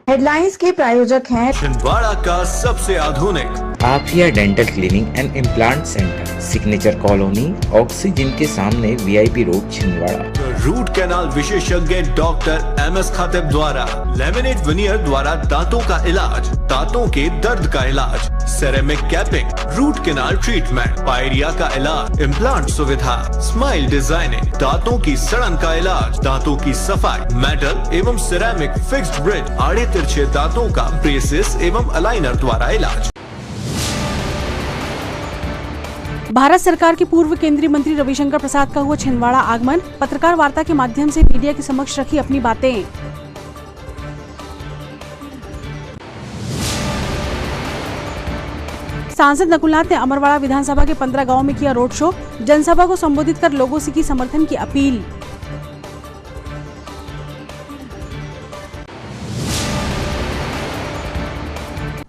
Headlines के प्रायोजक हैं छिंदवाड़ा का सबसे आधुनिक Aafiya dental cleaning and implant centre, signature colony, oxygen के सामने, VIP road, Chhindwara. Root canal विशेषज्ञ डॉक्टर एमएस खातिब द्वारा लेमिनेट विनियर द्वारा दांतों का इलाज, दांतों के दर्द का इलाज, ceramic capping, root canal treatment, pyorrhoea का इलाज, इम्प्लांट सुविधा, स्माइल डिजाइनिंग, दांतों की सड़न का इलाज, दांतों की सफाई, मेटल एवं सिरेमिक फिक्स्ड ब्रिज, आड़े तिरछे दांतों का ब्रेसेस एवं अलाइनर द्वारा इलाज। भारत सरकार के पूर्व केंद्रीय मंत्री रविशंकर प्रसाद का हुआ छिंदवाड़ा आगमन। पत्रकार वार्ता के माध्यम से मीडिया के समक्ष रखी अपनी बातें। सांसद नकुलनाथ ने अमरवाड़ा विधानसभा के 15 गांवों में किया रोड शो। जनसभा को संबोधित कर लोगों से की समर्थन की अपील।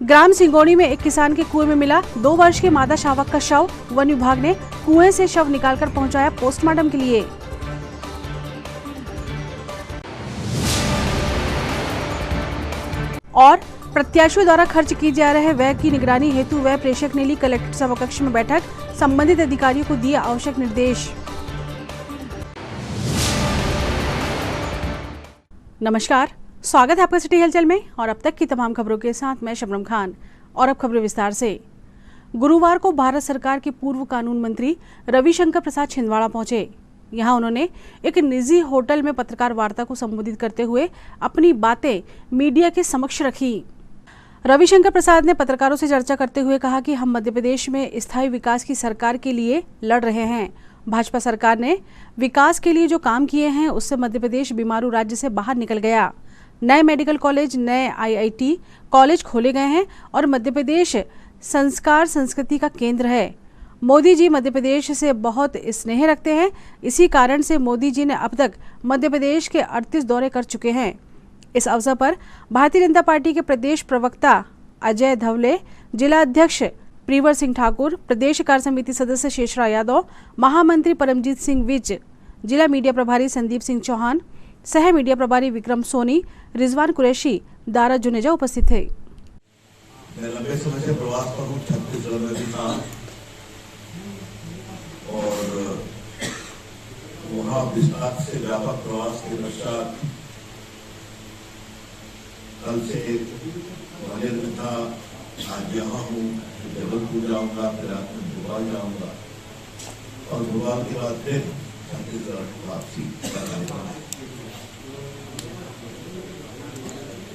ग्राम सिंगोनी में एक किसान के कुएं में मिला 2 वर्ष के मादा शावक का शव। वन विभाग ने कुएं से शव निकालकर पहुंचाया पोस्टमार्टम के लिए। और प्रत्याशियों द्वारा खर्च किए जा रहे व्यय की निगरानी हेतु व्यय प्रेषक ने ली कलेक्टर सभाकक्ष में बैठक। संबंधित अधिकारियों को दिए आवश्यक निर्देश। नमस्कार, स्वागत है आपका सिटी हलचल में और अब तक की तमाम खबरों के साथ मैं शबनम खान। और अब खबरें विस्तार से। गुरुवार को भारत सरकार के पूर्व कानून मंत्री रविशंकर प्रसाद छिंदवाड़ा पहुंचे। यहां उन्होंने एक निजी होटल में पत्रकार वार्ता को संबोधित करते हुए अपनी बातें मीडिया के समक्ष रखी। रविशंकर प्रसाद ने पत्रकारों से चर्चा करते हुए कहा कि हम मध्य प्रदेश में स्थायी विकास की सरकार के लिए लड़ रहे हैं। भाजपा सरकार ने विकास के लिए जो काम किए हैं उससे मध्य प्रदेश बीमारू राज्य से बाहर निकल गया। नए मेडिकल कॉलेज, नए आईआईटी कॉलेज खोले गए हैं और मध्य प्रदेश संस्कार संस्कृति का केंद्र है। मोदी जी मध्य प्रदेश से बहुत स्नेह रखते हैं। इसी कारण से मोदी जी ने अब तक मध्य प्रदेश के 38 दौरे कर चुके हैं। इस अवसर पर भारतीय जनता पार्टी के प्रदेश प्रवक्ता अजय धवले, जिला अध्यक्ष प्रीवर सिंह ठाकुर, प्रदेश कार्य समिति सदस्य शेषराव यादव, महामंत्री परमजीत सिंह विज, जिला मीडिया प्रभारी संदीप सिंह चौहान, सह मीडिया प्रभारी विक्रम सोनी, रिजवान कुरैशी, दारा जुनेजा उपस्थित थे। मैं लंबे समय से प्रवास पर हूँ, छत्तीसगढ़ में भी था और वहाँ विस्तार से व्यापक प्रवास के पश्चात कल से ग्वालियर में था, आज यहाँ हूँ, जबलपुर जाऊँगा, फिर रात में भोपाल जाऊँगा और भोपाल के बाद फिर छत्तीसगढ़ वापसी।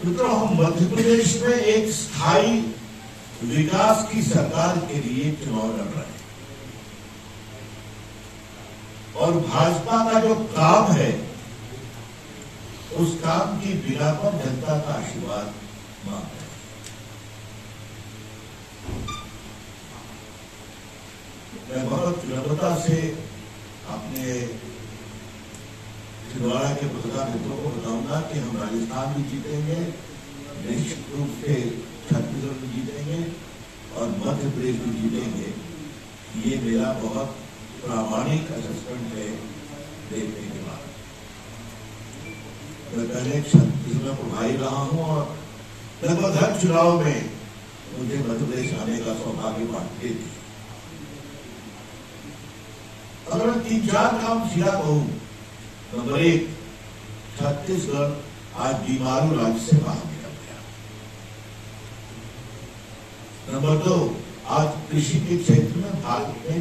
मित्रों, हम मध्य प्रदेश में एक स्थायी विकास की सरकार के लिए चुनाव लड़ रहे हैं और भाजपा का जो काम है उस काम की बिना पर जनता का आशीर्वाद मांग रहे हैं। मैं बहुत विनम्रता से अपने छिंदवाड़ा के पत्रकार मित्रों को बताऊंगा कि हम राजस्थान भी जीतेंगे, निश्चित रूप से छत्तीसगढ़ भी जीतेंगे और मध्य प्रदेश भी जीतेंगे। ये मेरा बहुत प्रामाणिक असेसमेंट है देखने के बाद। मैं पहले छत्तीसगढ़ में प्रभारी रहा हूँ और लगभग हर चुनाव में मुझे मध्य प्रदेश आने का सौभाग्य बांटते थे। अगर मैं 3-4 काम सीधा कहूँ, नंबर 1, छत्तीसगढ़ आज बीमारू राज्य से बाहर निकल गया। नंबर 2, आज कृषि के क्षेत्र में भारत में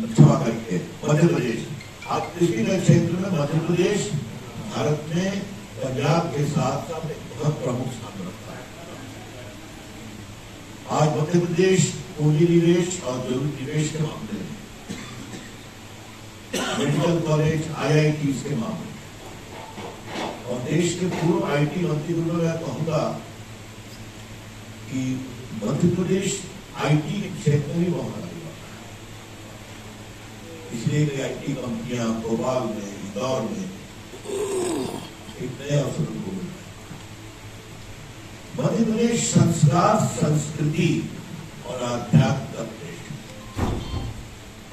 क्षमा करके मध्य प्रदेश, आज कृषि के क्षेत्र में मध्य प्रदेश भारत में पंजाब के साथ बहुत प्रमुख स्थान रखता है। आज मध्य प्रदेश पूंजी निवेश और जरूरी निवेश के मामले में, मेडिकल कॉलेज, आईआईटी के मामले और देश के पूर्व आईटी मंत्री को मैं कहूंगा कि मध्य प्रदेश आईटी के क्षेत्र में भी बहुत आगे बढ़ा है। इसलिए आईटी कंपनियां भोपाल में, इंदौर में एक नए अवसर को मिल रहे हैं। मध्य प्रदेश संस्कार, संस्कृति और आध्यात्म का प्रदेश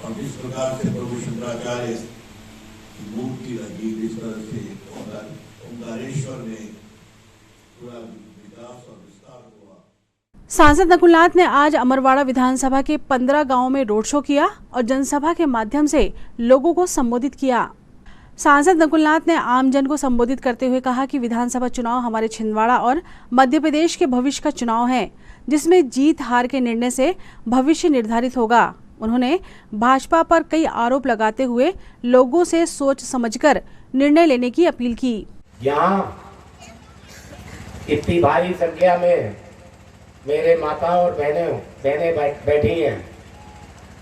और जिस प्रकार से प्रभु शंकराचार्य की मूर्ति लगी, जिस तरह से ओंकारेश्वर में पूरा विकास और विस्तार हुआ। सांसद नकुलनाथ ने आज अमरवाड़ा विधानसभा के 15 गांवों में रोड शो किया और जनसभा के माध्यम से लोगों को संबोधित किया। सांसद नकुलनाथ ने आमजन को संबोधित करते हुए कहा कि विधानसभा चुनाव हमारे छिंदवाड़ा और मध्य प्रदेश के भविष्य का चुनाव है, जिसमें जीत हार के निर्णय से भविष्य निर्धारित होगा। उन्होंने भाजपा पर कई आरोप लगाते हुए लोगों से सोच समझकर निर्णय लेने की अपील की। यहाँ इतनी भारी संख्या में मेरे माता और बहनें बैठी हैं,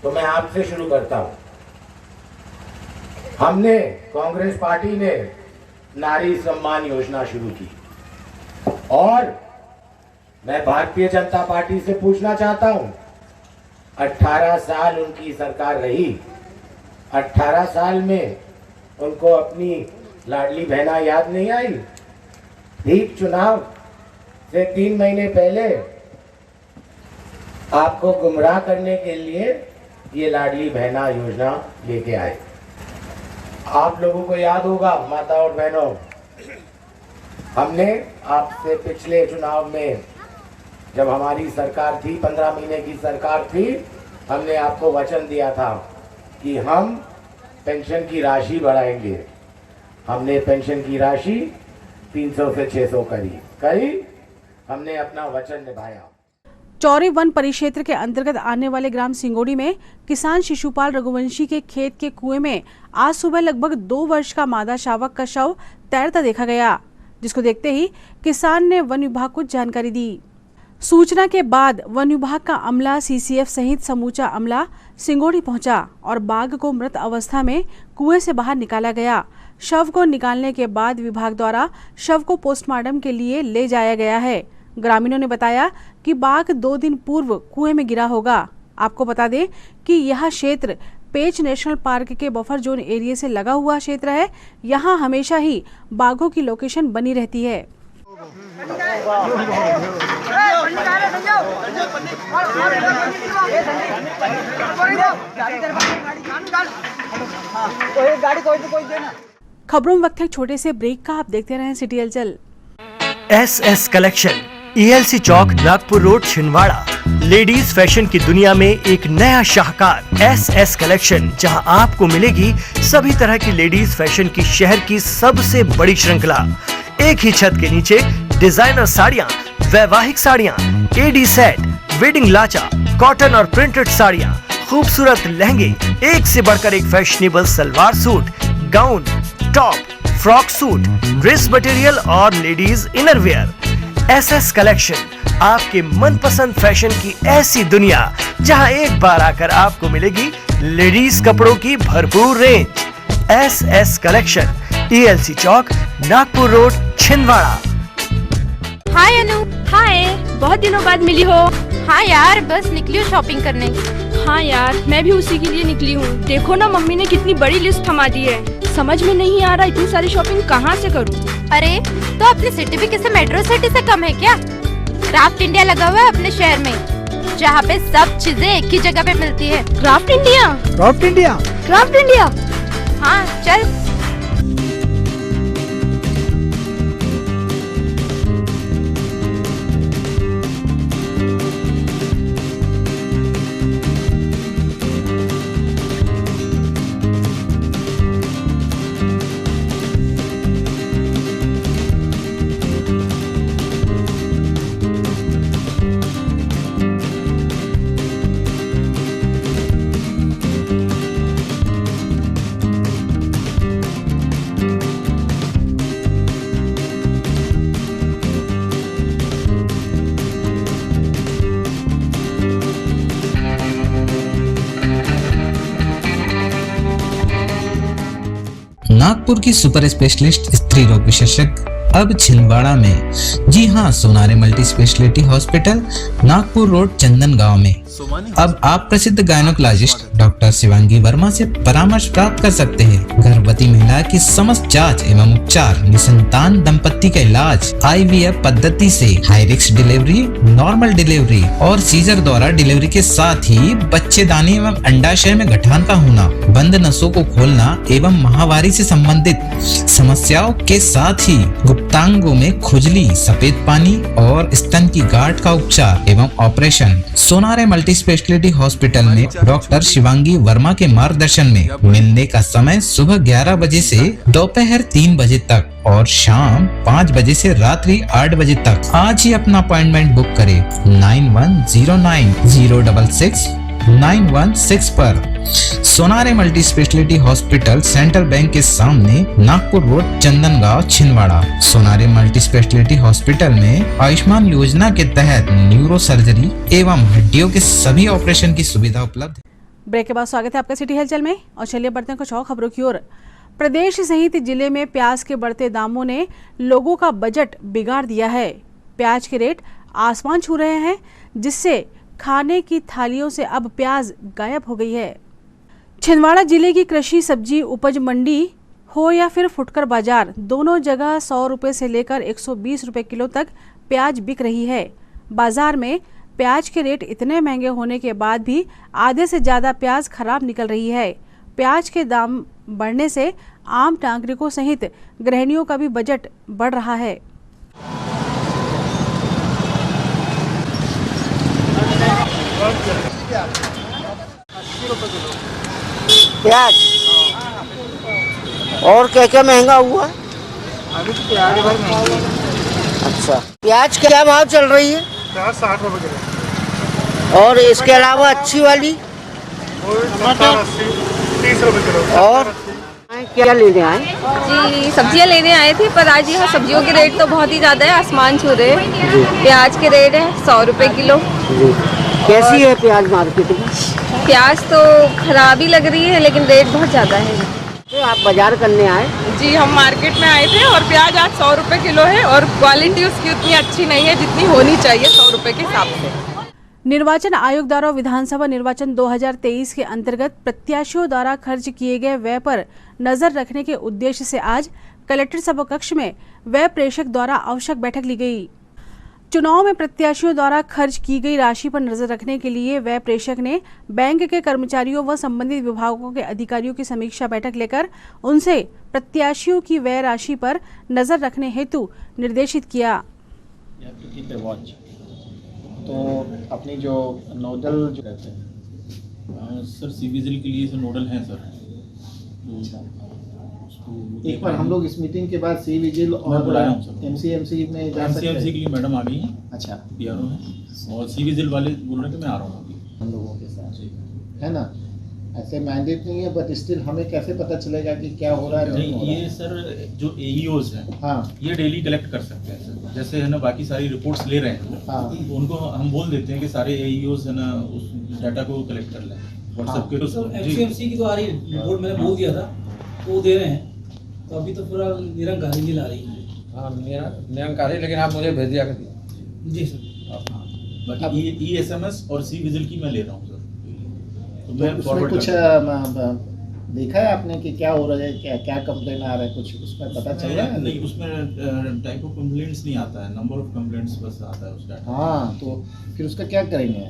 तो मैं आपसे शुरू करता हूँ। हमने कांग्रेस पार्टी ने नारी सम्मान योजना शुरू की और मैं भारतीय जनता पार्टी से पूछना चाहता हूँ, 18 साल उनकी सरकार रही, 18 साल में उनको अपनी लाडली बहना याद नहीं आई? ठीक चुनाव से 3 महीने पहले आपको गुमराह करने के लिए ये लाडली बहना योजना लेके आए। आप लोगों को याद होगा माता और बहनों, हमने आपसे पिछले चुनाव में जब हमारी सरकार थी, 15 महीने की सरकार थी, हमने आपको वचन दिया था कि हम पेंशन की राशि बढ़ाएंगे। हमने पेंशन की राशि 300 से 600 करी। हमने अपना वचन निभाया। चौरी वन परिक्षेत्र के अंतर्गत आने वाले ग्राम सिंगोड़ी में किसान शिशुपाल रघुवंशी के खेत के कुएं में आज सुबह लगभग 2 वर्ष का मादा शावक का शव तैरता देखा गया, जिसको देखते ही किसान ने वन विभाग को जानकारी दी। सूचना के बाद वन विभाग का अमला, सीसीएफ सहित समूचा अमला सिंगोड़ी पहुंचा और बाघ को मृत अवस्था में कुएं से बाहर निकाला गया। शव को निकालने के बाद विभाग द्वारा शव को पोस्टमार्टम के लिए ले जाया गया है। ग्रामीणों ने बताया कि बाघ 2 दिन पूर्व कुएं में गिरा होगा। आपको बता दें कि यह क्षेत्र पेंच नेशनल पार्क के बफर जोन एरिया से लगा हुआ क्षेत्र है। यहाँ हमेशा ही बाघों की लोकेशन बनी रहती है। खबरों में वक्त है छोटे से ब्रेक का। आप देखते रहें सिटी हलचल। SS collection, ELC Chowk, Nagpur road, Chhindwara. Ladies fashion की दुनिया में एक नया शाहकार SS कलेक्शन, जहां आपको मिलेगी सभी तरह की लेडीज फैशन की शहर की सबसे बड़ी श्रृंखला। एक ही छत के नीचे डिजाइनर साड़ियाँ, वैवाहिक साड़ियाँ, एडी सेट, वेडिंग लाचा, कॉटन और प्रिंटेड साड़ियाँ, खूबसूरत लहंगे, एक से बढ़कर एक fashionable salwar suit, gown, top, frock suit, dress material और लेडीज इनरवेयर। SS कलेक्शन, आपके मनपसंद फैशन की ऐसी दुनिया, जहां एक बार आकर आपको मिलेगी लेडीज कपड़ों की भरपूर range. SS collection, ELC Chowk, Nagpur road, Chhindwara. हाय अनु। हाय, बहुत दिनों बाद मिली हो। हाँ यार, बस निकली हूँ शॉपिंग करने। हाँ यार, मैं भी उसी के लिए निकली हूँ। देखो ना, मम्मी ने कितनी बड़ी लिस्ट थमा दी है। समझ में नहीं आ रहा इतनी सारी शॉपिंग कहाँ से करूँ। अरे तो अपनी सिटी भी किसी मेट्रो सिटी से कम है क्या? क्राफ्ट इंडिया लगा हुआ है अपने शहर में, जहाँ पे सब चीजें एक ही जगह पे मिलती है। Craft India, craft India, craft India. हाँ चल। नागपुर की सुपर स्पेशलिस्ट स्त्री रोग विशेषज्ञ अब छिंदवाड़ा में। जी हां, Sonare multi speciality hospital, Nagpur road, Chandan Gaon में। अब आप प्रसिद्ध गायनोकोलॉजिस्ट डॉक्टर शिवांगी वर्मा से परामर्श प्राप्त कर सकते हैं। गर्भवती महिला की समस्त जांच एवं उपचार, निसंतान दंपत्ति का इलाज, IVF पद्धति से high risk delivery, normal delivery और सीजर द्वारा डिलीवरी के साथ ही बच्चेदानी एवं अंडाशय में गठान का होना, बंद नसों को खोलना एवं माहवारी से संबंधित समस्याओं के साथ ही गुप्तांगों में खुजली, सफेद पानी और स्तन की गांठ का उपचार एवं operation Sonare multi speciality hospital में डॉक्टर शिवांगी वर्मा के मार्गदर्शन में। मिलने का समय सुबह 11 बजे से दोपहर 3 बजे तक और शाम 5 बजे से रात्रि 8 बजे तक। आज ही अपना अपॉइंटमेंट बुक करें 9109066916 पर। Sonare multi speciality hospital, central bank के सामने, Nagpur road, Chandangaon, Chhindwara. Sonare multi speciality hospital में आयुष्मान योजना के तहत न्यूरो सर्जरी एवं हड्डियों के सभी ऑपरेशन की सुविधा उपलब्ध है। ब्रेक के बाद स्वागत है आपका सिटी हलचल में और चलिए बढ़ते हैं कुछ और खबरों की ओर। प्रदेश सहित जिले में प्याज के बढ़ते दामों ने लोगों का बजट बिगाड़ दिया है। प्याज के रेट आसमान छू रहे हैं, जिससे खाने की थालियों से अब प्याज गायब हो गई है। छिंदवाड़ा जिले की कृषि सब्जी उपज मंडी हो या फिर फुटकर बाजार, दोनों जगह 100 रुपये से लेकर 120 रुपये किलो तक प्याज बिक रही है। बाजार में प्याज के रेट इतने महंगे होने के बाद भी आधे से ज़्यादा प्याज खराब निकल रही है। प्याज के दाम बढ़ने से आम नागरिकों सहित गृहिणियों का भी बजट बढ़ रहा है। प्याज और क्या क्या महंगा हुआ? अभी तो प्याज बहुत महंगी है। अच्छा, प्याज क्या भाव चल रही है? 60 रुपये किलो। और इसके अलावा अच्छी वाली 30 रुपये किलो। और क्या लेने आए? जी सब्जियां लेने आए थे, पर आज यहाँ सब्जियों के रेट तो बहुत ही ज़्यादा है, आसमान छू रहे हैं। प्याज के रेट है 100 रुपये किलो। कैसी है प्याज मार्केट में? प्याज तो खराब ही लग रही है, लेकिन रेट बहुत ज़्यादा है। तो आप बाजार करने आए? जी हम मार्केट में आए थे और प्याज आज 100 रुपये किलो है और क्वालिटी उसकी उतनी अच्छी नहीं है जितनी होनी चाहिए 100 रुपये के हिसाब से। निर्वाचन आयोग द्वारा विधानसभा निर्वाचन 2023 के अंतर्गत प्रत्याशियों द्वारा खर्च किए गए व्यय पर नजर रखने के उद्देश्य से आज कलेक्टर सभाकक्ष में व्यय प्रेषक द्वारा आवश्यक बैठक ली गई। चुनाव में प्रत्याशियों द्वारा खर्च की गई राशि पर नजर रखने के लिए व्यय प्रेषक ने बैंक के कर्मचारियों व संबंधित विभागों के अधिकारियों की समीक्षा बैठक लेकर उनसे प्रत्याशियों की व्यय राशि पर नजर रखने हेतु निर्देशित किया। तो अपनी जो नोडल जो रहते हैं सर, सीविजिल के लिए नोडल हैं सर। एक बार हम लोग इस मीटिंग के बाद सीविजिल और एमसीएमसी में जा सकते हैं। एमसीएमसी के लिए मैडम आ गई हैं। अच्छा, पीआरओ हैं और सीविजिल वाले बोल रहे हैं कि मैं आ रहा हूँ हम लोगों के साथ, है ना? ऐसे मैंडेट नहीं है, बट स्टिल हमें कैसे पता चलेगा कि क्या हो रहा है? नहीं, ये सर जो एईओज हैं, हाँ, ये डेली कलेक्ट कर सकते हैं सर। जैसे है ना बाकी सारी रिपोर्ट्स ले रहे हैं, हाँ, तो उनको हम बोल देते हैं कि सारे एईओज है ना उस डाटा को कलेक्ट कर लें व्हाट्सएप के। एमसीएमसी की तो आ रही है रिपोर्ट, मैंने बोल दिया था वो दे रहे हैं, तो अभी तो पूरा निरंकारी नहीं ला रही है। हाँ निरंकारी, लेकिन आप मुझे भेज दिया करिए। जी सर। बाकी ई-एसएमएस और सी विजिल की मैं ले रहा हूँ सर। तो उसमें कुछ देखा है आपने कि क्या हो रहा है, क्या कंप्लेन आ रहा है, कुछ उसमें पता चल रहा है? नहीं, उसमें टाइप ऑफ कंप्लेंट्स नहीं आता है, नंबर ऑफ कंप्लेंट्स बस आता है उसका। हाँ, तो फिर उसका क्या करेंगे?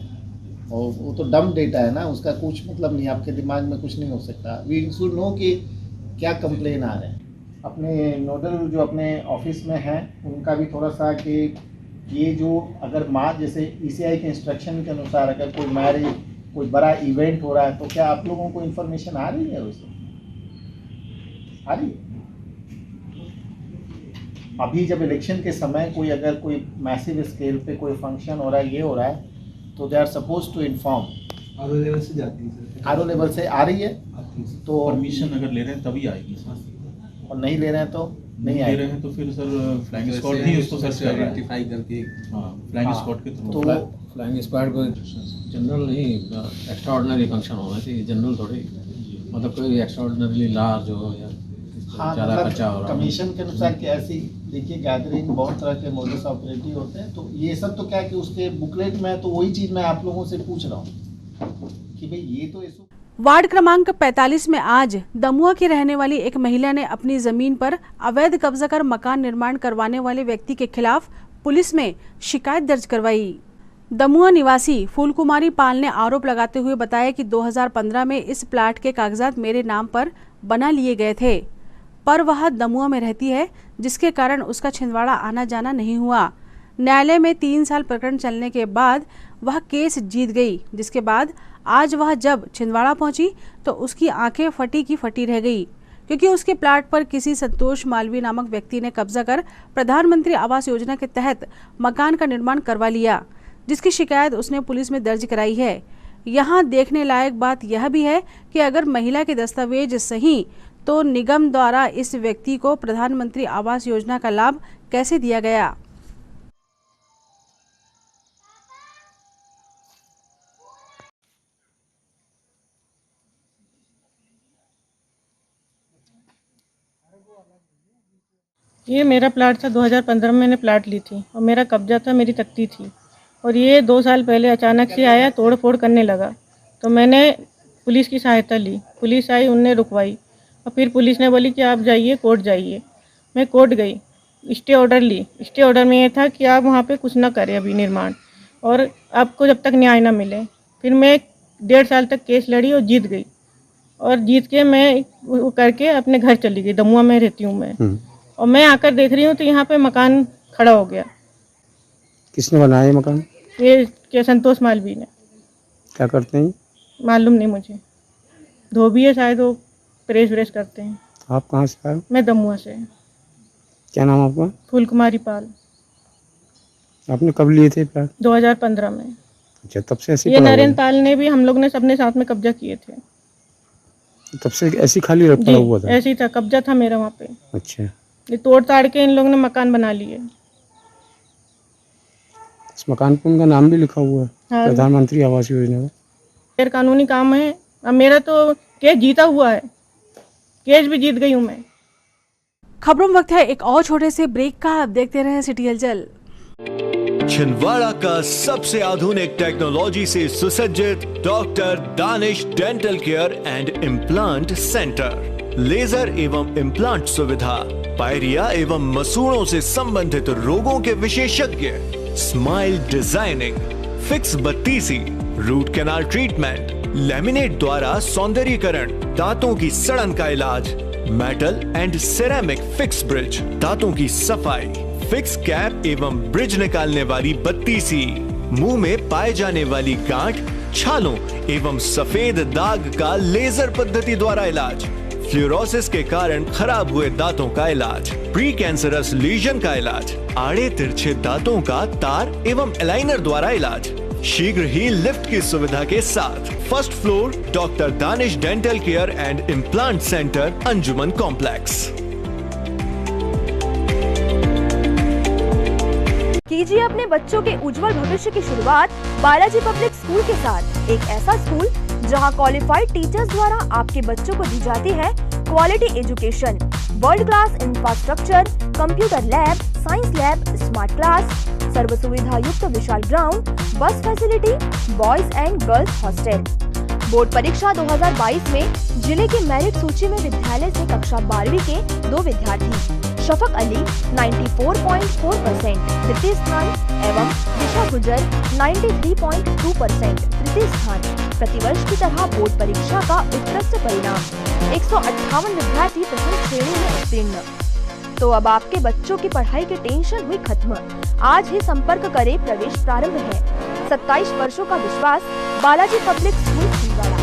और वो तो डम डेटा है ना, उसका कुछ मतलब नहीं, आपके दिमाग में कुछ नहीं हो सकता। वी शुड नो कि क्या कंप्लेन आ रहे हैं। अपने नोडल जो अपने ऑफिस में हैं उनका भी थोड़ा सा कि ये जो अगर जैसे ईसीआई के इंस्ट्रक्शन के अनुसार अगर कोई मैरिज, कोई बड़ा इवेंट हो रहा है, तो क्या आप लोगों को इन्फॉर्मेशन आ रही है? उससे आ रही है? अभी जब इलेक्शन के समय कोई अगर कोई मैसिव स्केल पे कोई फंक्शन हो रहा है, ये हो रहा है, तो they are suppose to inform. RO level से जाती है सर। आरओ लेवल से आ रही है, तो परमिशन अगर ले रहे हैं तभी आएगी सर, और नहीं ले रहे हैं तो नहीं ले रहे हैं तो फिर सर फ्लाइंग स्क्वाड ही उसको सर्च कर रहा है, आइडेंटिफाई करके। हाँ, फ्लाइंग स्क्वाड के थ्रू। तो फ्लाइंग स्क्वाड को जनरल नहीं, एक्स्ट्रा ऑर्डिनरी फंक्शन होना चाहिए, जनरल थोड़ी, मतलब कोई एक्स्ट्रा ऑर्डिनरी लार्ज हो या ज़्यादा खर्चा हो रहा है। कमीशन के अनुसार कि ऐसी देखिए गैदरिंग बहुत तरह के मोडस ऑपरेटी होते हैं, तो ये सब तो क्या है कि उसके बुकलेट में, तो वही चीज़ मैं आप लोगों से पूछ रहा हूँ कि भाई ये तो ऐसा। वार्ड क्रमांक 45 में आज दमुआ की रहने वाली एक महिला ने अपनी जमीन पर अवैध कब्जा कर मकान निर्माण करवाने वाले व्यक्ति के खिलाफ पुलिस में शिकायत दर्ज करवाई। दमुआ निवासी फूलकुमारी पाल ने आरोप लगाते हुए बताया कि 2015 में इस प्लाट के कागजात मेरे नाम पर बना लिए गए थे, पर वह दमुआ में रहती है, जिसके कारण उसका छिंदवाड़ा आना जाना नहीं हुआ। न्यायालय में 3 साल प्रकरण चलने के बाद वह केस जीत गई, जिसके बाद आज वह जब छिंदवाड़ा पहुंची तो उसकी आंखें फटी की फटी रह गई, क्योंकि उसके प्लाट पर किसी संतोष मालवीय नामक व्यक्ति ने कब्जा कर प्रधानमंत्री आवास योजना के तहत मकान का निर्माण करवा लिया, जिसकी शिकायत उसने पुलिस में दर्ज कराई है। यहाँ देखने लायक बात यह भी है कि अगर महिला के दस्तावेज सही तो निगम द्वारा इस व्यक्ति को प्रधानमंत्री आवास योजना का लाभ कैसे दिया गया। ये मेरा प्लाट था, 2015 में मैंने प्लाट ली थी और मेरा कब्जा था, मेरी तख्ती थी, और ये 2 साल पहले अचानक से आया, तोड़ फोड़ करने लगा। तो मैंने पुलिस की सहायता ली, पुलिस आई, उनने रुकवाई, और फिर पुलिस ने बोली कि आप जाइए कोर्ट जाइए। मैं कोर्ट गई, स्टे ऑर्डर ली। स्टे ऑर्डर में ये था कि आप वहाँ पे कुछ ना करें अभी निर्माण, और आपको जब तक न्याय ना मिले। फिर मैं 1.5 साल तक केस लड़ी और जीत गई, और जीत के मैं वो करके अपने घर चली गई। दमुआ में रहती हूँ मैं, और मैं आकर देख रही हूँ तो यहाँ पे मकान खड़ा हो गया। किसने बनाया मकान? ये क्या संतोष मालवीय ने। क्या करते हैं? मालूम नहीं मुझे, धोबी है शायद, वो प्रेस व्रेस करते हैं। आप कहाँ से आए? मैं दमुआ से। क्या नाम आपका? फूलकुमारी पाल। आपने कब लिए थे प्लाट? 2015 में। अच्छा, तब से ऐसे ये नरेंद्र पाल ने भी, हम लोग ने सबने साथ में कब्जा किए थे। तब से ऐसी खाली पड़ा हुआ था? ऐसी था, कब्जा था मेरा वहाँ पे। अच्छा, ये तोड़ ताड़ के इन लोगों ने मकान बना लिए। इस मकान पर उनका नाम भी लिखा हुआ है, हाँ। प्रधानमंत्री आवास योजना का। गैर कानूनी काम है। अब मेरा तो केस जीता हुआ है, केस भी जीत गई हूँ मैं। खबरों में वक्त है एक और छोटे से ब्रेक का। आप देखते रहे सिटी हलचल। छिंदवाड़ा का सबसे आधुनिक टेक्नोलॉजी से सुसज्जित doctor Danish dental care and implant centre. Laser एवं इम्प्लांट सुविधा, पायरिया एवं मसूड़ों से संबंधित रोगों के विशेषज्ञ, स्माइल डिजाइनिंग, फिक्स बत्तीसी, रूट कैनाल ट्रीटमेंट, लैमिनेट द्वारा सौंदर्यीकरण, दांतों की सड़न का इलाज, metal and ceramic fix bridge, दांतों की सफाई, फिक्स कैप एवं ब्रिज निकालने वाली बत्तीसी, मुंह में पाए जाने वाली गांठ, छालों एवं सफेद दाग का लेजर पद्धति द्वारा इलाज, फ्लोरोसिस के कारण खराब हुए दांतों का इलाज, प्री कैंसरस लीजन का इलाज, आड़े तिरछे दांतों का तार एवं एलाइनर द्वारा इलाज, शीघ्र ही लिफ्ट की सुविधा के साथ। First floor doctor Danish dental care and implant centre, Anjuman complex. कीजिए अपने बच्चों के उज्जवल भविष्य की शुरुआत बालाजी पब्लिक स्कूल के साथ। एक ऐसा स्कूल जहां क्वालिफाइड टीचर्स द्वारा आपके बच्चों को दी जाती है quality education, world class infrastructure, computer lab, science lab, smart class, सर्व सुविधा युक्त विशाल ground, bus facility, boys and girls hostel. Board परीक्षा 2022 में जिले की मेरिट सूची में विद्यालय से कक्षा 12वीं के 2 विद्यार्थी शफक अली 94.4% तृतीय स्थान एवं दिशा गुजर 93.2% तृतीय स्थान। प्रतिवर्ष की तरह बोर्ड परीक्षा का उत्कृष्ट परिणाम 158 विद्यार्थी प्रथम श्रेणी में उत्तीर्ण। तो अब आपके बच्चों की पढ़ाई की टेंशन हुई खत्म। आज ही संपर्क करें, प्रवेश प्रारंभ है। 27 वर्षों का विश्वास, बालाजी पब्लिक स्कूल छिंदवाड़ा।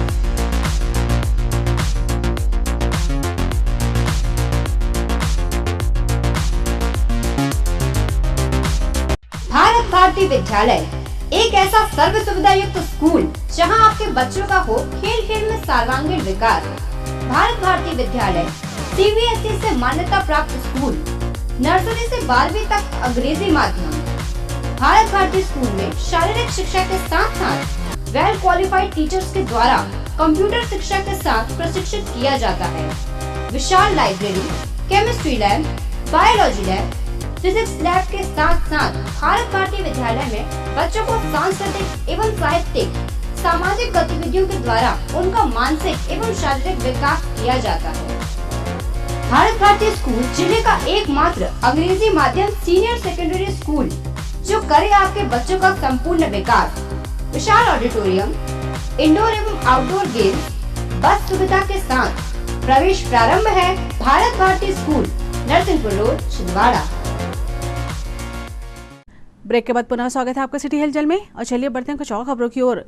भारत भारती विद्यालय एक ऐसा सर्व सुविधा युक्त स्कूल जहां आपके बच्चों का हो खेल खेल में सर्वांगीण विकास। भारत भारती विद्यालय CBSE से मान्यता प्राप्त स्कूल, नर्सरी से 12वीं तक अंग्रेजी माध्यम। भारत भारती स्कूल में शारीरिक शिक्षा के साथ साथ वेल क्वालिफाइड टीचर्स के द्वारा कंप्यूटर शिक्षा के साथ प्रशिक्षित किया जाता है। विशाल library, chemistry lab, biology lab, physics lab के साथ साथ भारत भारती विद्यालय में बच्चों को सांस्कृतिक एवं साहित्यिक सामाजिक गतिविधियों के द्वारा उनका मानसिक एवं शारीरिक विकास किया जाता है। भारत भारती स्कूल जिले का एकमात्र अंग्रेजी माध्यम सीनियर सेकेंडरी स्कूल जो करे आपके बच्चों का संपूर्ण विकास। विशाल ऑडिटोरियम, इंडोर एवं आउटडोर गेम्स, बस सुविधा के साथ प्रवेश प्रारंभ है Bharat Bharati school, Narsinghpur road, Chhindwara. Break के बाद पुनः स्वागत है आपका सिटी हलचल में और चलिए बढ़ते हैं कुछ और खबरों की ओर।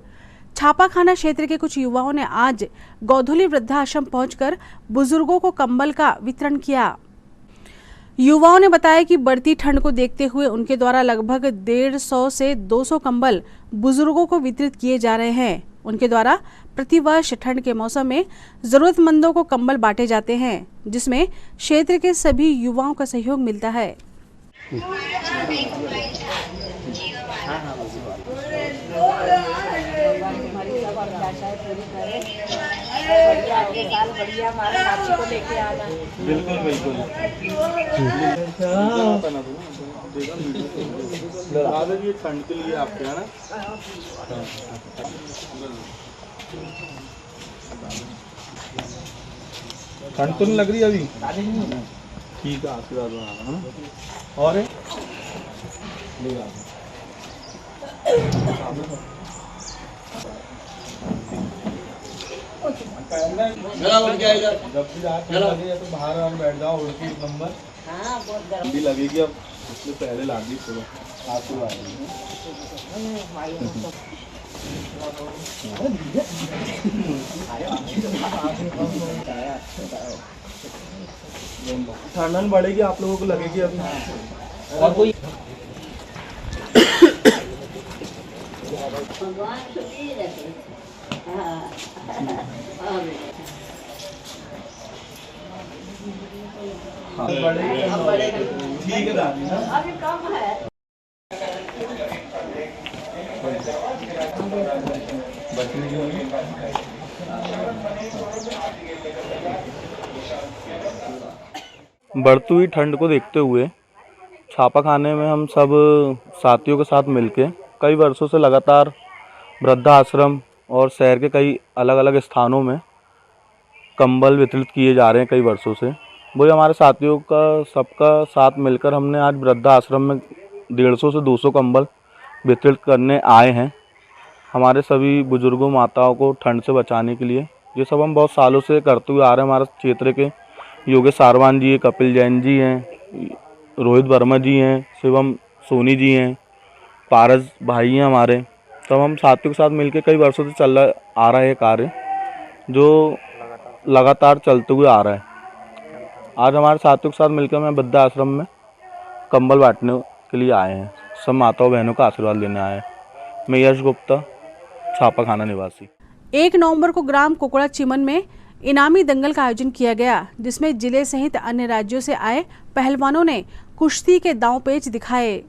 छापाखाना क्षेत्र के कुछ युवाओं ने आज गौधुली वृद्धाश्रम पहुंचकर बुजुर्गों को कंबल का वितरण किया। युवाओं ने बताया कि बढ़ती ठंड को देखते हुए उनके द्वारा लगभग 150 से 200 कंबल बुजुर्गों को वितरित किए जा रहे हैं। उनके द्वारा प्रतिवर्ष ठंड के मौसम में जरूरतमंदों को कंबल बांटे जाते हैं, जिसमें क्षेत्र के सभी युवाओं का सहयोग मिलता है। बिल्कुल बिल्कुल ये ठंड के लिए आपके है ना। ठंड तो नहीं लग रही अभी? ठीक है, आशीर्वाद बनाना है ना। और जब भी रात लगे तो बाहर हम बैठ जाओ, उड़ती नंबर ठंडी लगेगी। अब उससे पहले लागी थोड़ा आशीर्वाद। ठंडन बढ़ेगी, आप लोगों को लगेगी अभी। और कोई ठीक है दादी ना, अभी कम है। बढ़ती हुई ठंड को देखते हुए छापाखाने में हम सब साथियों के साथ मिलके कई वर्षों से लगातार वृद्धाश्रम और शहर के कई अलग अलग स्थानों में कंबल वितरित किए जा रहे हैं कई वर्षों से। वही हमारे साथियों का सबका साथ मिलकर हमने आज वृद्धाश्रम में 150 से 200 कंबल वितरित करने आए हैं हमारे सभी बुजुर्गों माताओं को ठंड से बचाने के लिए। ये सब हम बहुत सालों से करते हुए आ रहे हैं। हमारे क्षेत्र के योगेश सारवान जी हैं, कपिल जैन जी हैं, रोहित वर्मा जी हैं, शिवम सोनी जी हैं, पारस भाई हैं हमारे। तब हम साथियों के साथ मिलकर कई वर्षों से चल आ रहा है कार्य जो लगातार चलते हुए आ रहा है। आज हमारे साथियों के साथ मिलकर मैं वृद्धाश्रम में कंबल बांटने के लिए आए हैं। सब माताओं बहनों का आशीर्वाद लेने आए हैं। मैं यश गुप्ता, छापाखाना निवासी। 1 नवंबर को ग्राम कुकड़ा चिमन में इनामी दंगल का आयोजन किया गया, जिसमें जिले सहित अन्य राज्यों से आए पहलवानों ने कुश्ती के दांव पेच दिखाए।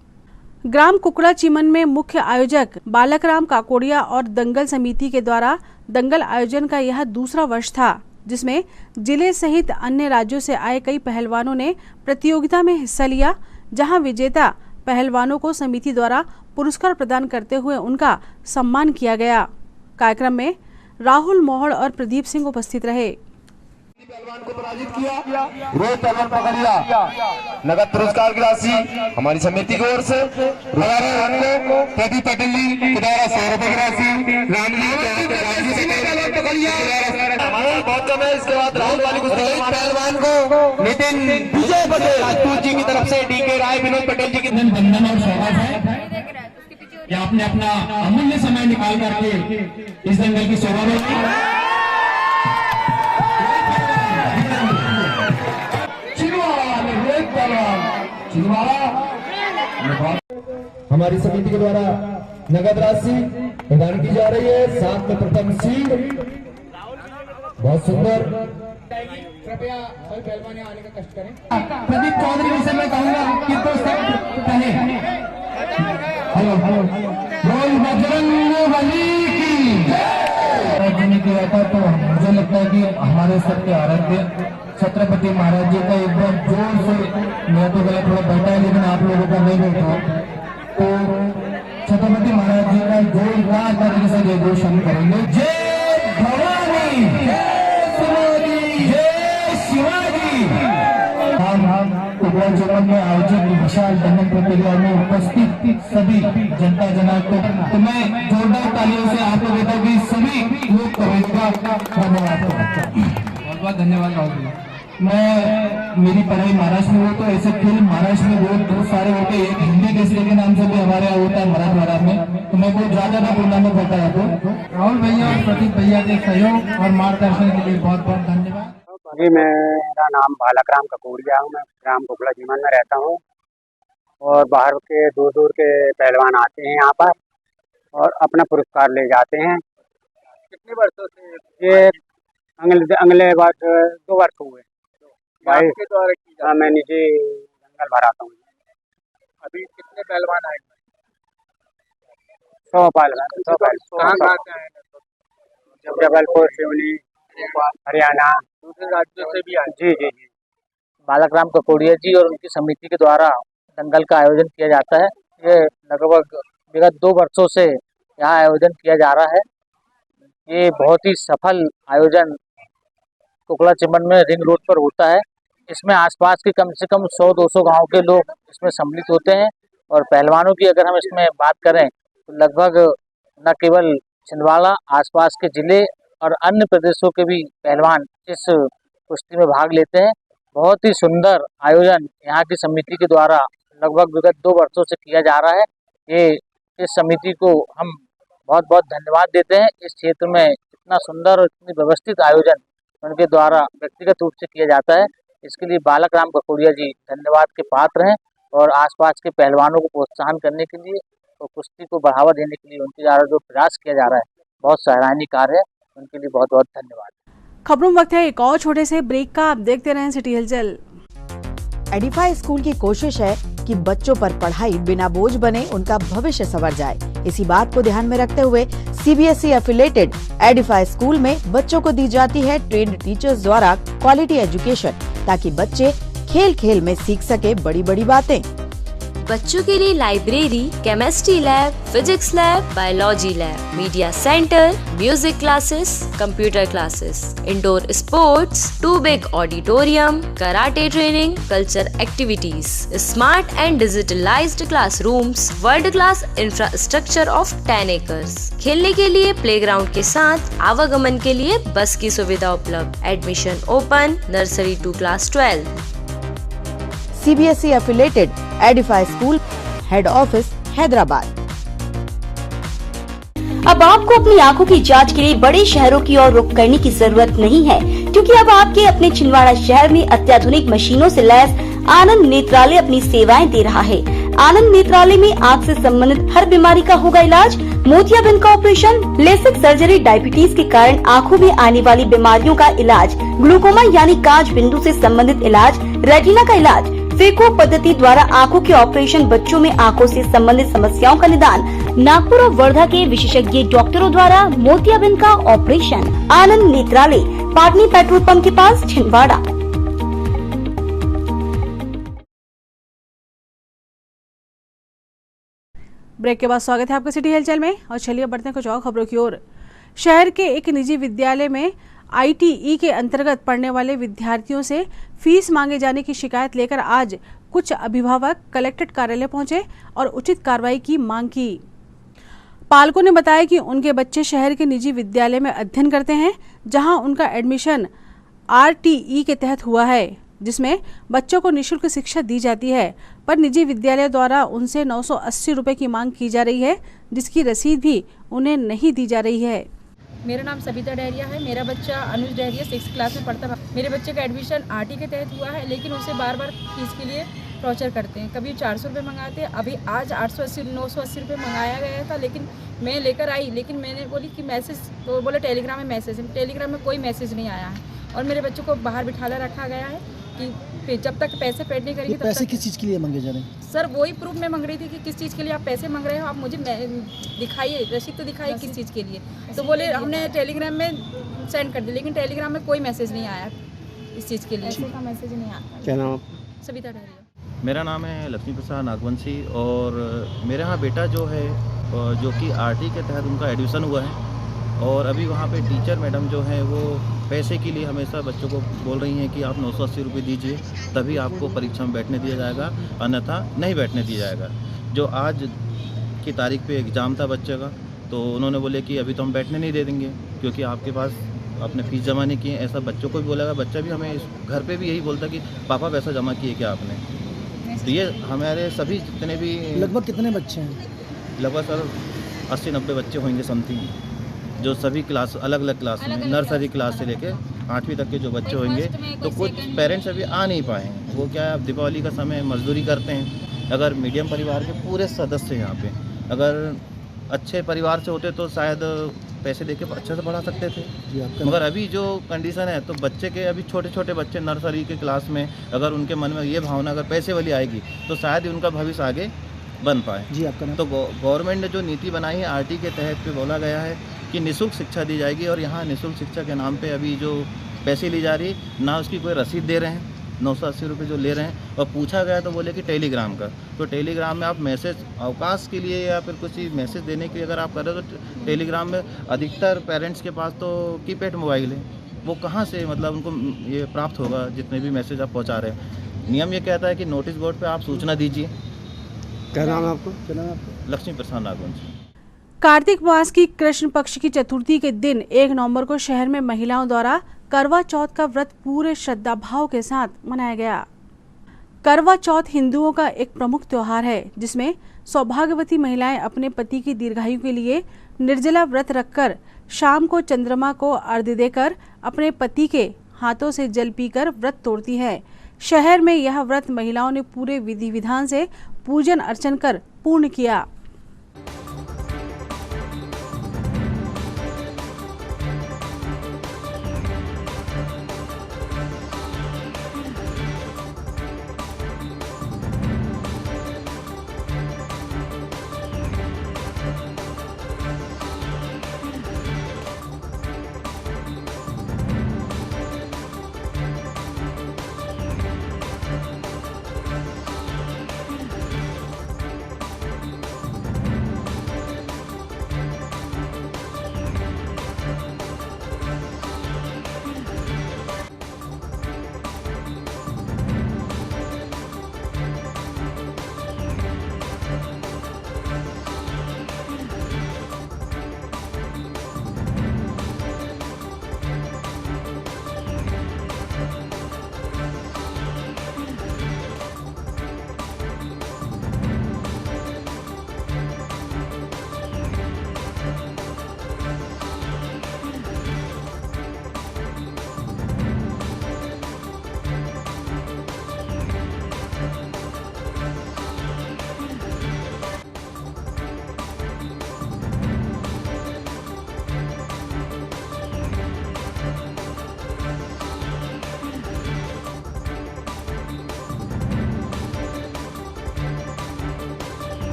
ग्राम कुकड़ा चिमन में मुख्य आयोजक बालकराम काकोड़िया और दंगल समिति के द्वारा दंगल आयोजन का यह दूसरा वर्ष था, जिसमें जिले सहित अन्य राज्यों से आए कई पहलवानों ने प्रतियोगिता में हिस्सा लिया, जहां विजेता पहलवानों को समिति द्वारा पुरस्कार प्रदान करते हुए उनका सम्मान किया गया। कार्यक्रम में राहुल मोहड़ और प्रदीप सिंह उपस्थित रहे। पहलवान को पराजित किया, रोहित पहलवान पकड़िया, नगद पुरस्कार की राशि हमारी समिति की ओर से प्रदीप पटेल जी के द्वारा 100 रुपए की राशि, बहुत कम है। इसके बाद राहुल वाली पहलवान को नितिन विजय पटेल राजपूत जी की तरफ से डीके राय विनोद पटेल जी की बंधन और स्वागत है कि आपने अपना अमूल्य समय निकाल करके इस दंगल की शोभा बढ़ाई। हमारी समिति के द्वारा नगद राशि प्रदान की जा रही है। साथ में प्रथम सीट, बहुत सुंदर। कृपया सभी पहलवान आने का कष्ट करें। प्रदीप चौधरी से मैं कहूंगा कि तो सब कहें हेलो हेलो बोल बजरंग बली की। तो मुझे लगता है कि हमारे सबके आराध्य छत्रपति महाराज जी का एक बार जोर से, मेरा तो गला थोड़ा बैठा है लेकिन आप लोगों का नहीं बैठा, तो छत्रपति महाराज जी का जोरदार तरीके से जय घोष हम करेंगे। जय भवानी, जय शिवाजी, जय शिवाजी। हम उगला जीवन में आयोजित विशाल दंडन प्रतिक्रिया में उपस्थित सभी जनता जनार्दन को मैं जोरदार तालियों से आप लोग देता कि सभी लोग कविता धन्यवाद। बहुत बहुत धन्यवाद राहुल जी। मैं मेरी पढ़ाई महाराष्ट्र में हुई, तो ऐसे खेल महाराष्ट्र में बहुत सारे होते हैं। एक हिंदी केसरी के नाम से भी हमारे यहाँ होता है मराठवाड़ा में, तो मैं बहुत ज्यादा पूर्णा में पढ़ता है। तो राहुल भैया और प्रदीप भैया के सहयोग और मार्गदर्शन के लिए बहुत बहुत धन्यवाद जी। मेरा नाम बालकराम कपूरिया हूँ, मैं ग्राम कुकला जीवन में रहता हूँ और बाहर के दूर दूर के पहलवान आते हैं यहाँ पर और अपना पुरस्कार ले जाते हैं। कितने वर्षों से ये अगले वर्ष 2 वर्ष हुए भाई। आपके द्वारा की हाँ, मैं निजी जंगल भराता हूँ। अभी कितने पहलवान आए? 100 पहलवान। 100 कहाँ कहाँ से आए? जबलपुर, सिवनी, हरियाणा, दूसरे राज्यों से भी आए। जी जी जी। बालकराम ककोड़िया जी और उनकी समिति के द्वारा दंगल का आयोजन किया जाता है। ये लगभग विगत 2 वर्षों से यहाँ आयोजन किया जा रहा है। ये बहुत ही सफल आयोजन कुकला चिमन में रिंग रोड पर होता है। इसमें आसपास के कम से कम 100-200 गांव के लोग इसमें सम्मिलित होते हैं और पहलवानों की अगर हम इसमें बात करें तो लगभग न केवल छिंदवाड़ा, आसपास के जिले और अन्य प्रदेशों के भी पहलवान इस कुश्ती में भाग लेते हैं। बहुत ही सुंदर आयोजन यहाँ की समिति के द्वारा लगभग विगत 2 वर्षों से किया जा रहा है। इस समिति को हम बहुत बहुत धन्यवाद देते हैं। इस क्षेत्र में इतना सुंदर और इतनी व्यवस्थित आयोजन उनके द्वारा व्यक्तिगत रूप से किया जाता है। इसके लिए बालकराम ककोड़िया जी धन्यवाद के पात्र हैं और आसपास के पहलवानों को प्रोत्साहन करने के लिए और कुश्ती को बढ़ावा देने के लिए उनके द्वारा जो प्रयास किया जा रहा है बहुत सराहनीय कार्य है। उनके लिए बहुत बहुत धन्यवाद। खबरों में वक्त है एक और छोटे से ब्रेक का। आप देखते रहें सिटी हलचल। एडिफाई स्कूल की कोशिश है कि बच्चों पर पढ़ाई बिना बोझ बने, उनका भविष्य संवर जाए। इसी बात को ध्यान में रखते हुए सीबीएसई एफिलेटेड एडिफाई स्कूल में बच्चों को दी जाती है ट्रेन्ड टीचर्स द्वारा क्वालिटी एजुकेशन, ताकि बच्चे खेल खेल में सीख सके बड़ी बड़ी बातें। बच्चों के लिए library, chemistry lab, physics lab, biology lab, media centre, music classes, computer classes, indoor sports, 2 big auditorium, karate training, culture activities, smart and digitalised classrooms, world class infrastructure of 10 acres. खेलने के लिए प्लेग्राउंड के साथ आवागमन के लिए बस की सुविधा उपलब्ध। Admission open nursery to class 12। CBSE affiliated Edify school, head office Hyderabad. अब आपको अपनी आंखों की जांच के लिए बड़े शहरों की ओर रुख करने की जरूरत नहीं है, क्योंकि अब आपके अपने छिंदवाड़ा शहर में अत्याधुनिक मशीनों से लैस आनंद नेत्रालय अपनी सेवाएं दे रहा है। आनंद नेत्रालय में आँख से संबंधित हर बीमारी का होगा इलाज। मोतियाबिंद का ऑपरेशन, लेसिक सर्जरी, डायबिटीज के कारण आँखों में आने वाली बीमारियों का इलाज, ग्लूकोमा यानी कांच बिंदु से संबंधित इलाज, रेटिना का इलाज, फेको पद्धति द्वारा आंखों के ऑपरेशन, बच्चों में आंखों से संबंधित समस्याओं का निदान, नागपुर और वर्धा के विशेषज्ञ डॉक्टरों द्वारा मोतियाबिंद का ऑपरेशन। आनंद नेत्रालय, पाटनी पेट्रोल पंप के पास, छिंदवाड़ा। ब्रेक के बाद स्वागत है आपका सिटी हलचल में और चलिए बढ़ते हैं कुछ और खबरों की ओर। शहर के एक निजी विद्यालय में ITE के अंतर्गत पढ़ने वाले विद्यार्थियों से फीस मांगे जाने की शिकायत लेकर आज कुछ अभिभावक कलेक्ट्रेट कार्यालय पहुंचे और उचित कार्रवाई की मांग की। पालकों ने बताया कि उनके बच्चे शहर के निजी विद्यालय में अध्ययन करते हैं, जहां उनका एडमिशन RTE के तहत हुआ है, जिसमें बच्चों को निःशुल्क शिक्षा दी जाती है, पर निजी विद्यालय द्वारा उनसे 980 रुपए की मांग की जा रही है, जिसकी रसीद भी उन्हें नहीं दी जा रही है। मेरा नाम सविता डहरिया है। मेरा बच्चा अनुज डहरिया 6th क्लास में पढ़ता है। मेरे बच्चे का एडमिशन RT के तहत हुआ है, लेकिन उसे बार बार फीस के लिए टॉर्चर करते हैं। कभी 400 रुपये मंगाते हैं, अभी आज 980 रुपये मंगाया गया था, लेकिन मैं लेकर आई, लेकिन मैंने बोली कि मैसेज, तो बोले टेलीग्राम में मैसेज है। टेलीग्राम में कोई मैसेज नहीं आया है और मेरे बच्चों को बाहर बिठाला रखा गया है कि जब तक पैसे पेड नहीं करेंगे। पैसे किस चीज़ के लिए मांगे जा रहे हैं? सर वही प्रूफ मैं मांग रही थी कि किस चीज़ के लिए आप पैसे मांग रहे हो, आप मुझे दिखाइए, रसीद तो दिखाइए किस चीज़ के लिए। तो बोले हमने टेलीग्राम में सेंड कर दी, लेकिन टेलीग्राम में कोई मैसेज नहीं आया। इस चीज़ के लिए। ऐसे का मैसेज नहीं आता। क्या नाम आपका? सविता डहरिया। मेरा नाम है लक्ष्मी प्रसाद नागवंशी और मेरे यहाँ बेटा जो है जो कि आरटी के तहत उनका एडमिशन हुआ है और अभी वहाँ पे टीचर मैडम जो है वो पैसे के लिए हमेशा बच्चों को बोल रही हैं कि आप 980 रुपये दीजिए तभी आपको परीक्षा में बैठने दिया जाएगा, अन्यथा नहीं बैठने दिया जाएगा। जो आज की तारीख पे एग्ज़ाम था बच्चे का, तो उन्होंने बोले कि अभी तो हम बैठने नहीं दे देंगे क्योंकि आपके पास अपने फीस जमा नहीं किए। ऐसा बच्चों को भी बोलेगा, बच्चा भी हमें घर पे भी यही बोलता कि पापा पैसा जमा किए क्या आपने। तो ये हमारे सभी जितने भी लगभग कितने बच्चे हैं? लगभग सर 80-90 बच्चे होंगे समथिंग, जो सभी क्लास अलग अलग क्लास में नर्सरी क्लास से लेके 8वीं तक के जो बच्चे होंगे। तो कुछ पेरेंट्स अभी आ नहीं पाए हैं, वो क्या है दीपावली का समय मजदूरी करते हैं। अगर मीडियम परिवार के पूरे सदस्य यहाँ पे अगर अच्छे परिवार से होते तो शायद पैसे देके अच्छे से पढ़ा सकते थे, मगर अभी जो कंडीशन है तो बच्चे के अभी छोटे छोटे बच्चे नर्सरी के क्लास में अगर उनके मन में ये भावना अगर पैसे वाली आएगी तो शायद ही उनका भविष्य आगे बन पाए। जी आपका नाम? तो गवर्नमेंट ने जो नीति बनाई है आरटी के तहत पे बोला गया है कि निःशुल्क शिक्षा दी जाएगी और यहाँ निःशुल्क शिक्षा के नाम पे अभी जो पैसे ली जा रही ना उसकी कोई रसीद दे रहे हैं, 980 रुपये जो ले रहे हैं। और पूछा गया तो बोले कि टेलीग्राम का, तो टेलीग्राम में आप मैसेज अवकाश के लिए या फिर कुछ मैसेज देने के लिए अगर आप कर रहे हो तो टेलीग्राम में अधिकतर पेरेंट्स के पास तो कीपैड मोबाइल है, वो कहाँ से मतलब उनको ये प्राप्त होगा जितने भी मैसेज आप पहुँचा रहे हैं। नियम ये कहता है कि नोटिस बोर्ड पर आप सूचना दीजिए। क्या नाम है आपको? लक्ष्मी प्रसाद नागवंशी। कार्तिक मास की कृष्ण पक्ष की चतुर्थी के दिन 1 नवंबर को शहर में महिलाओं द्वारा करवा चौथ का व्रत पूरे श्रद्धा भाव के साथ मनाया गया। करवा चौथ हिंदुओं का एक प्रमुख त्योहार है जिसमें सौभाग्यवती महिलाएं अपने पति की दीर्घायु के लिए निर्जला व्रत रखकर शाम को चंद्रमा को अर्घ्य देकर अपने पति के हाथों से जल पीकर व्रत तोड़ती है। शहर में यह व्रत महिलाओं ने पूरे विधि विधान से पूजन अर्चन कर पूर्ण किया।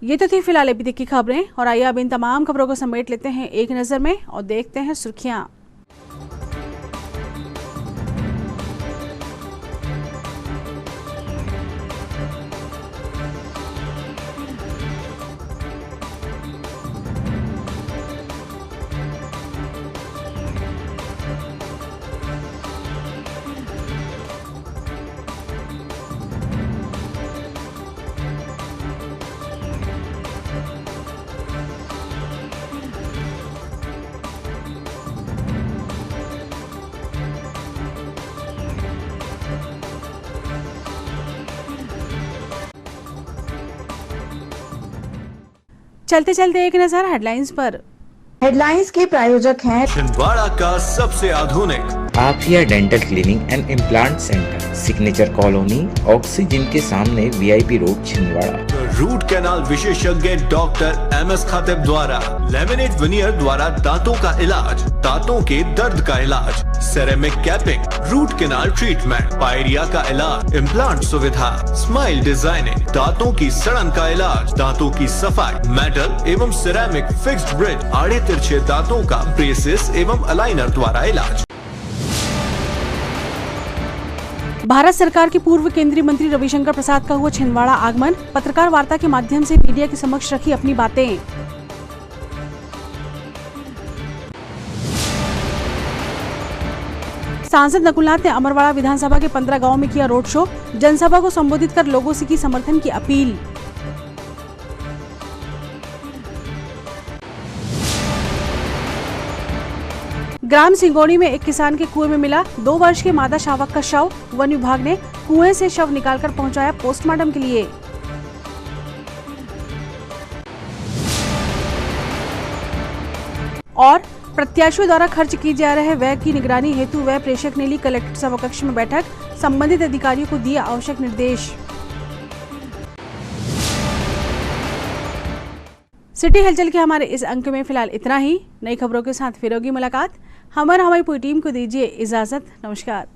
ये तो थी फिलहाल अभी तक की खबरें, और आइए अब इन तमाम खबरों को समेट लेते हैं एक नज़र में और देखते हैं सुर्खियां। चलते चलते एक नजर हेडलाइंस पर। हेडलाइंस के प्रायोजक हैं छिंदवाड़ा का सबसे आधुनिक Aafiya dental clinic and implant centre, signature colony, oxygen के सामने VIP road, Chhindwara. Root canal विशेषज्ञ डॉक्टर MS खातिब द्वारा लेमिनेट विनियर द्वारा दांतों का इलाज, दांतों के दर्द का इलाज, ceramic capping, root canal treatment, pyorrhoea का इलाज, इम्प्लांट सुविधा, स्माइल डिजाइनिंग, दांतों की सड़न का इलाज, दांतों की सफाई, मेटल एवं सिरेमिक फिक्स्ड ब्रिज, आड़े तिरछे दांतों का ब्रेसेस एवं अलाइनर द्वारा इलाज। भारत सरकार के पूर्व केंद्रीय मंत्री रविशंकर प्रसाद का हुआ छिंदवाड़ा आगमन, पत्रकार वार्ता के माध्यम से मीडिया के समक्ष रखी अपनी बातें। सांसद नकुलनाथ ने अमरवाड़ा विधानसभा के 15 गांवों में किया रोड शो, जनसभा को संबोधित कर लोगों से की समर्थन की अपील। ग्राम सिंगोड़ी में एक किसान के कुएं में मिला 2 वर्ष के मादा शावक का शव, वन विभाग ने कुएं से शव निकालकर पहुंचाया पोस्टमार्टम के लिए। और प्रत्याशियों द्वारा खर्च किए जा रहे व्यय की निगरानी हेतु व्यय प्रेषक ने ली कलेक्टर सभाकक्ष में बैठक, संबंधित अधिकारियों को दिए आवश्यक निर्देश। सिटी हलचल के हमारे इस अंक में फिलहाल इतना ही। नई खबरों के साथ फिर होगी मुलाकात। हमारी पूरी टीम को दीजिए इजाजत। नमस्कार।